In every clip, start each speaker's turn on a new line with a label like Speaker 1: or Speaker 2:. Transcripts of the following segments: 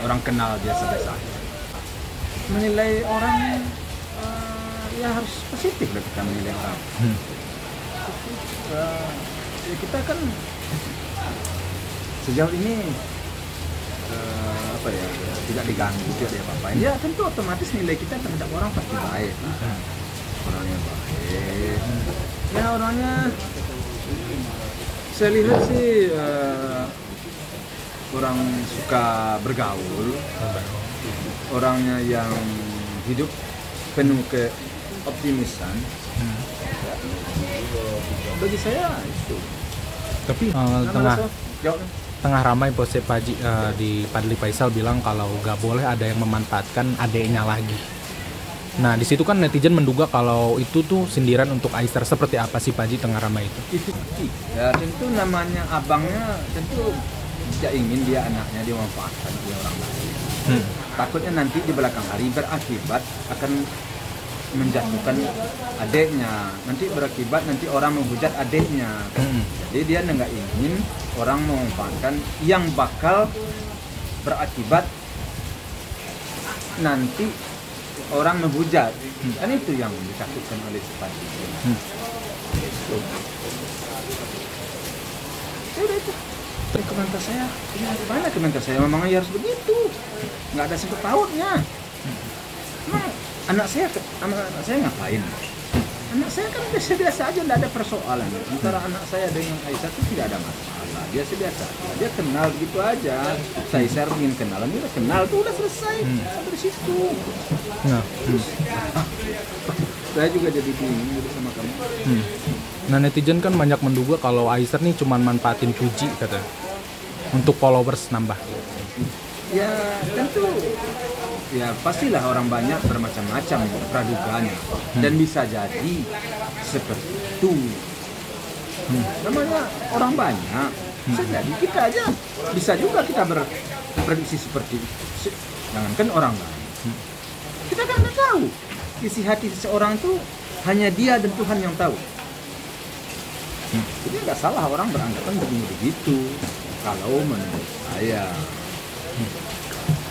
Speaker 1: orang kenal biasa-biasa aja. Menilai orang ya harus positif lah kita menilai orang. Ya kita kan sejauh ini tidak diganggu, tidak diapa-apain. Ya tentu otomatis nilai kita terhadap orang pasti baik. Orangnya baik. Ya orangnya saya lihat sih orang suka bergaul, orangnya yang hidup penuh keoptimisan. Bagi saya itu.
Speaker 2: Tapi tengah ramai pose Paji di Fadly Faisal bilang kalau nggak boleh ada yang memanfaatkan adeknya lagi. Nah di situ kan netizen menduga kalau itu tuh sindiran untuk Aisyar. Seperti apa sih Paji tengah ramai itu?
Speaker 1: Ya tentu namanya abangnya tentu tidak ingin dia anaknya dimanfaatkan oleh orang lain. Takutnya nanti di belakang hari berakibat akan menjatuhkan adiknya, nanti berakibat nanti orang menghujat adiknya. Jadi dia nggak ingin orang memanfaatkan yang bakal berakibat nanti orang menghujat. Kan itu yang ditakutkan oleh si Fadly. Itu komentar saya, mana komentar saya, memangnya harus begitu, nggak ada sangkut pautnya. Anak saya ngapain? Anak saya kan biasa-biasa aja, tidak ada persoalan. Antara anak saya dengan Aisyar itu tidak ada masalah, biasa-biasa. Dia kenal gitu aja. Aisyar ingin kenalan, dia kenal tuh udah selesai sampai di situ. Saya juga jadi bingung gitu sama kamu.
Speaker 2: Nah netizen kan banyak menduga kalau Aisyar nih cuma manfaatin Puji katanya untuk followers nambah.
Speaker 1: Ya tentu. Ya pastilah orang banyak bermacam-macam praduganya dan bisa jadi seperti itu. Namanya orang banyak, bisa jadi kita aja bisa juga kita berprediksi seperti itu. Jangankan orang lain, kita kan nggak tahu isi hati seseorang itu hanya dia dan Tuhan yang tahu. Jadi nggak salah orang beranggapan begitu. Kalau menurut saya.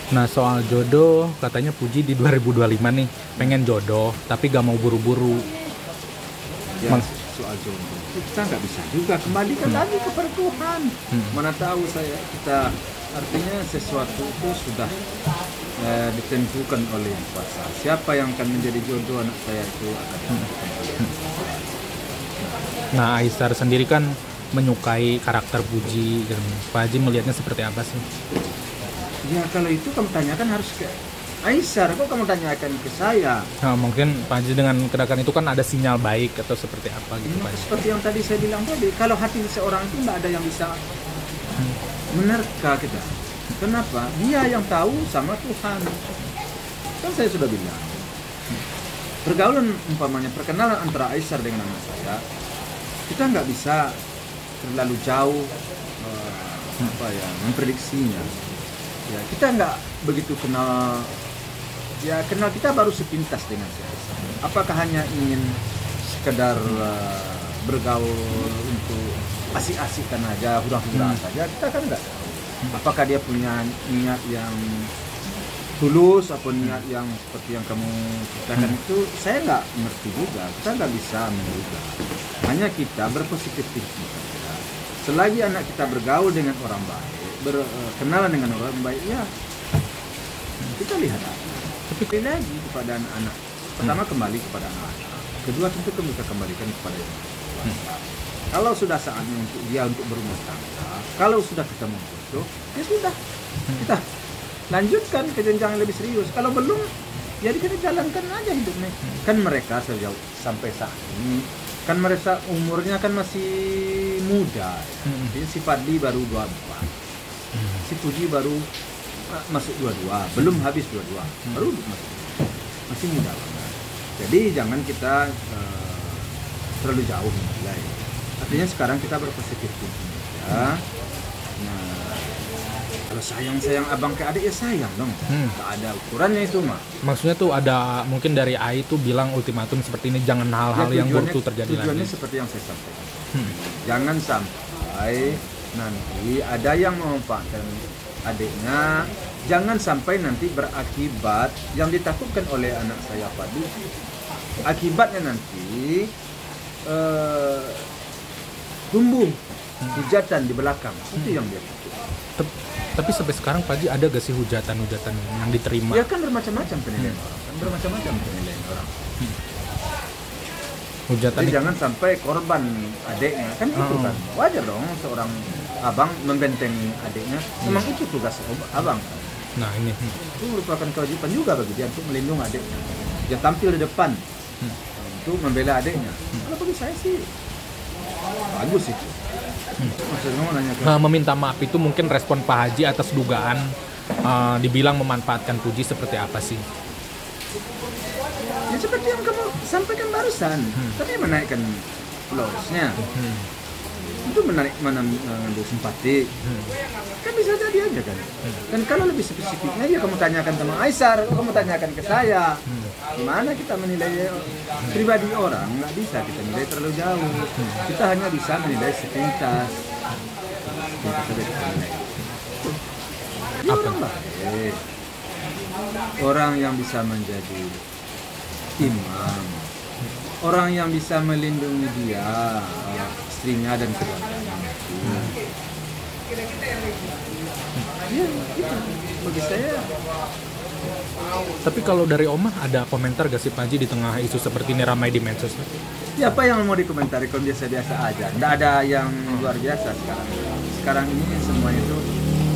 Speaker 2: Nah soal jodoh, katanya Puji di 2025 nih pengen jodoh tapi gak mau buru-buru.
Speaker 1: Ya, soal jodoh kita nggak bisa juga, kembalikan lagi kepada Tuhan. Mana tahu kita artinya sesuatu itu sudah ditentukan oleh Yang Kuasa. Siapa yang akan menjadi jodoh anak saya itu akan ditentukan oleh Yang Kuasa.
Speaker 2: Nah Aisyar sendiri kan menyukai karakter Puji, dan Pak Haji melihatnya seperti apa sih?
Speaker 1: Ya kalau itu kamu tanyakan harus ke Aisyar, kok kamu tanyakan ke saya?
Speaker 2: Nah, mungkin Pak Haji dengan kedatangan itu kan ada sinyal baik atau seperti apa gitu Pak Haji?
Speaker 1: Seperti yang tadi saya bilang tadi, kalau hati seorang itu tidak ada yang bisa menerka kita. Kenapa? Dia yang tahu sama Tuhan. Kan saya sudah bilang, pergaulan umpamanya perkenalan antara Aisyar dengan anak saya, kita nggak bisa terlalu jauh memprediksinya. Ya kita nggak begitu kenal. Ya kenal kita baru sepintas dengan saya. Apakah hanya ingin sekedar bergaul untuk asik-asikan aja, hura-hura saja? Kita kan nggak tahu. Apakah dia punya niat yang tulus atau niat yang seperti yang kamu ceritakan itu? Saya nggak ngerti juga. Kita nggak bisa menduga. Hanya kita berpositif tinggi saja. Selagi anak kita bergaul dengan orang baik, berkenalan dengan orang baik, ya kita lihat aja. Tapi lagi kepada anak-anak. Pertama kembali kepada anak-anak. Kedua tentu kita kembalikan kepada yang kuasa. Kalau sudah saatnya untuk dia untuk berumah tangga, kalau sudah ketemu jodoh, ya sudah kita lanjutkan ke jenjang yang lebih serius. Kalau belum, jadi kita jalankan aja hidupnya. Kan mereka sejauh sampai saat ini kan mereka umurnya kan masih muda. Jadi si Fadly baru 24, si Puji baru masuk 22, belum habis 22, baru masih muda banget. Jadi jangan kita terlalu jauh menilai. Artinya sekarang kita berpositif thinking ya. Nah, kalau sayang abang ke adik ya sayang dong. Gak ada ukurannya itu mah.
Speaker 2: Maksudnya tuh ada mungkin dari AI tuh bilang ultimatum seperti ini, jangan hal-hal yang buruk tuh terjadi lagi.
Speaker 1: Tujuannya seperti yang saya sampaikan. Jangan sampai nanti ada yang memanfaatkan adiknya jangan sampai nanti berakibat yang ditakutkan oleh anak saya Padi, akibatnya nanti tumbuh hujatan di belakang. Itu yang dia takut.
Speaker 2: Tapi sampai sekarang Pak Haji ada gak sih hujatan-hujatan yang diterima?
Speaker 1: Ya kan bermacam-macam penilaian orang, kan bermacam-macam penilaian orang.
Speaker 2: Hujatan
Speaker 1: Jadi
Speaker 2: itu.
Speaker 1: jangan sampai korban adiknya, kan itu kan wajar dong seorang abang membentengi adiknya. Memang itu tugas abang.
Speaker 2: Nah ini.
Speaker 1: Itu merupakan kewajiban juga bagi dia untuk melindungi adiknya. Dia tampil di depan untuk membela adiknya. Kalau bagi saya sih bagus itu. Maksudnya mau nanya
Speaker 2: Nah, meminta maaf itu mungkin respon Pak Haji atas dugaan dibilang memanfaatkan Puji seperti apa sih?
Speaker 1: ya seperti yang kamu sampaikan barusan. Tadi menaikkan followersnya. Itu mengambil simpati. Kan bisa jadi aja kan. Dan kalau lebih spesifiknya ya kamu tanyakan sama Aisar, kamu tanyakan ke saya. Gimana kita menilai pribadi orang? Nggak bisa kita nilai terlalu jauh. Kita hanya bisa menilai sepintas. Sepintas saja kita nilai. Dia orang baik. Orang yang bisa menjadi imam. Orang yang bisa melindungi dia, istrinya dan keluarganya. Ya, itu bagi saya.
Speaker 2: Tapi kalau dari Omah ada komentar gak sih Pak Haji di tengah isu seperti ini ramai di medsos?
Speaker 1: Ya apa yang mau dikomentari kalau biasa-biasa aja. Nggak ada yang luar biasa sekarang. Sekarang ini semua itu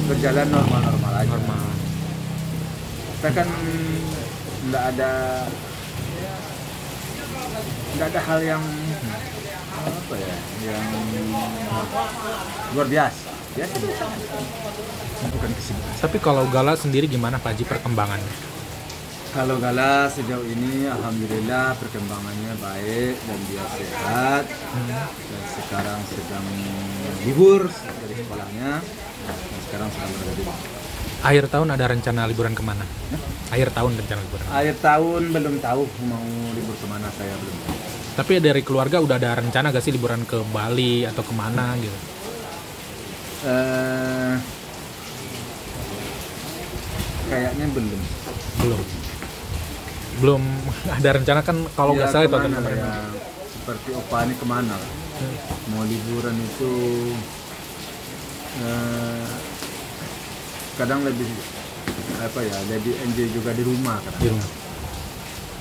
Speaker 1: berjalan normal-normal aja.
Speaker 2: Normal.
Speaker 1: Kita kan nggak ada hal yang apa ya, yang luar biasa. Biasa. Bukan kesibukan.
Speaker 2: Tapi kalau Gala sendiri gimana Pak Haji perkembangannya?
Speaker 1: Kalau Gala sejauh ini alhamdulillah perkembangannya baik dan dia sehat. Dan sekarang sedang libur dari sekolahnya. Dan sekarang sedang berada di rumah.
Speaker 2: Akhir tahun ada rencana liburan kemana? Akhir tahun rencana liburan.
Speaker 1: Akhir tahun belum tahu mau libur kemana, saya belum tahu.
Speaker 2: Tapi dari keluarga udah ada rencana gak sih liburan ke Bali atau kemana gitu?
Speaker 1: Kayaknya belum.
Speaker 2: Belum ada rencana kan kalau nggak salah itu
Speaker 1: kemana
Speaker 2: ada
Speaker 1: ya, seperti Opa ini kemana? Mau liburan itu kadang lebih apa ya, lebih enjoy juga di rumah kadang.
Speaker 2: di rumah.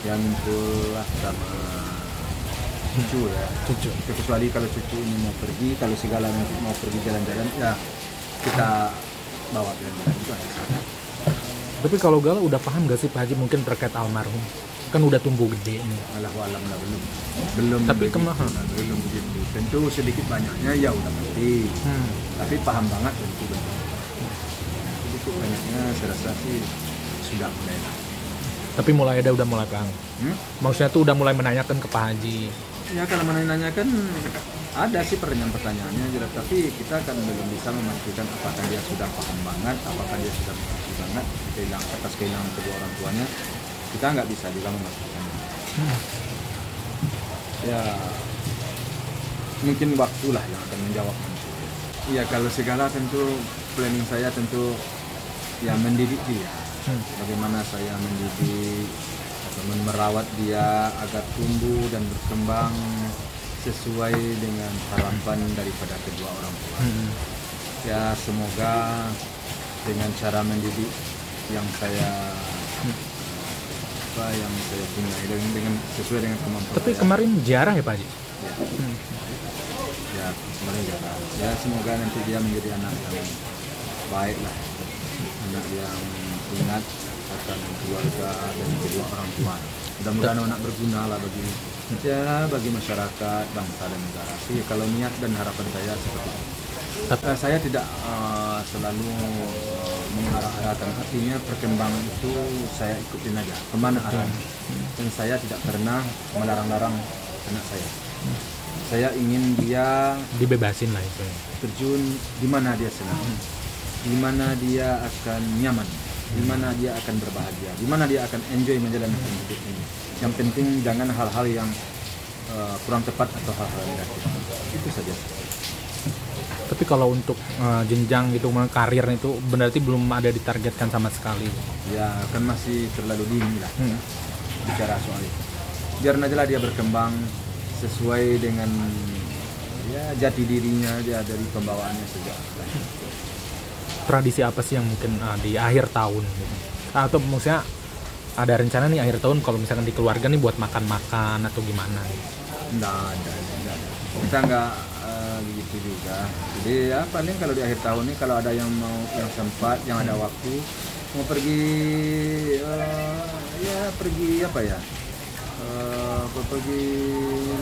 Speaker 1: Yang ngumpul lah sama cucu ya.
Speaker 2: Cucu.
Speaker 1: Kecuali kalau cucu ini mau pergi, kalau segala mau pergi jalan-jalan ya kita bawa jalan-jalan itu aja.
Speaker 2: Tapi kalau Gala udah paham gak sih Pak Haji mungkin terkait almarhum? Kan udah tumbuh gede nih.
Speaker 1: Alam lah belum.
Speaker 2: Tapi
Speaker 1: begitu,
Speaker 2: kemahan.
Speaker 1: belum begitu. Tentu sedikit banyaknya ya udah pasti. Tapi paham banget tentu betul. Sedikit banyaknya saya rasa sih sudah mulai.
Speaker 2: Tapi udah mulai paham. Maksudnya tuh udah mulai menanyakan ke Pak Haji.
Speaker 1: Ya kalau menanyakan ada sih pertanyaannya, tapi kita kan belum bisa memastikan apakah dia sudah paham banget, apakah dia sudah mengerti banget atas kehilangan kedua orang tuanya. Kita nggak bisa juga memastikan. Ya mungkin waktulah yang akan menjawab nanti. Iya kalau segala tentu planning saya tentu ya mendidik dia. Bagaimana saya mendidik atau merawat dia agar tumbuh dan berkembang sesuai dengan harapan daripada kedua orang tua. Ya semoga dengan cara mendidik yang saya punya dengan sesuai dengan kemampuan.
Speaker 2: Tapi
Speaker 1: saya.
Speaker 2: kemarin ziarah ya Pak Haji?
Speaker 1: Ya kemarin jarang. Ya semoga nanti dia menjadi anak yang baik lah, anak yang ingat akan keluarga dan kedua orang tua. Mudah-mudahan anak berguna lah bagi masyarakat, bangsa dan negara. Sih kalau niat dan harapan saya seperti itu. Saya tidak selalu mengarah-arahkan, artinya perkembangan itu saya ikutin aja kemana arahnya. Dan saya tidak pernah melarang-larang anak saya. Saya ingin dia
Speaker 2: Dibebasin lah itu.
Speaker 1: terjun di mana dia senang, di mana dia akan nyaman, di mana dia akan berbahagia, di mana dia akan enjoy menjalankan hidup ini. Yang penting jangan hal-hal yang kurang tepat atau hal-hal negatif. Itu saja.
Speaker 2: Tapi Tapi kalau untuk jenjang gitu, karir itu berarti belum ada ditargetkan sama sekali.
Speaker 1: Ya kan masih terlalu dini lah bicara soal itu. Biar aja lah dia berkembang sesuai dengan ya jati dirinya dia dari pembawaannya sejak.
Speaker 2: Tradisi apa sih yang mungkin di akhir tahun gitu? Atau maksudnya ada rencana nih akhir tahun kalau misalkan di keluarga nih buat makan-makan atau gimana gitu?
Speaker 1: Nggak ada. Kita nggak gitu juga. Jadi ya paling kalau di akhir tahun ini kalau ada yang mau, yang sempat, yang ada waktu mau pergi ya pergi apa ya, pergi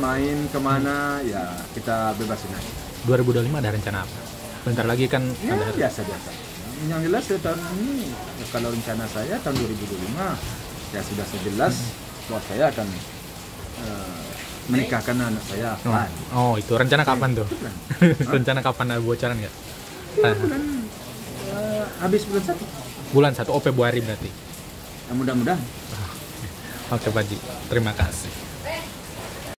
Speaker 1: main kemana ya kita bebasin aja.
Speaker 2: 2025 ada rencana apa? Bentar lagi kan
Speaker 1: Ya
Speaker 2: ada
Speaker 1: biasa. Yang jelas ya, tahun ini kalau rencana saya tahun 2025 ya sudah sejelas bahwa saya akan menikahkan anak saya.
Speaker 2: Oh itu rencana kapan tuh? Rencana kapan, ada bocoran nggak?
Speaker 1: Bulan habis bulan 1.
Speaker 2: Bulan 1, Februari berarti.
Speaker 1: Ya, mudah-mudahan.
Speaker 2: Oke Pak Haji, terima kasih.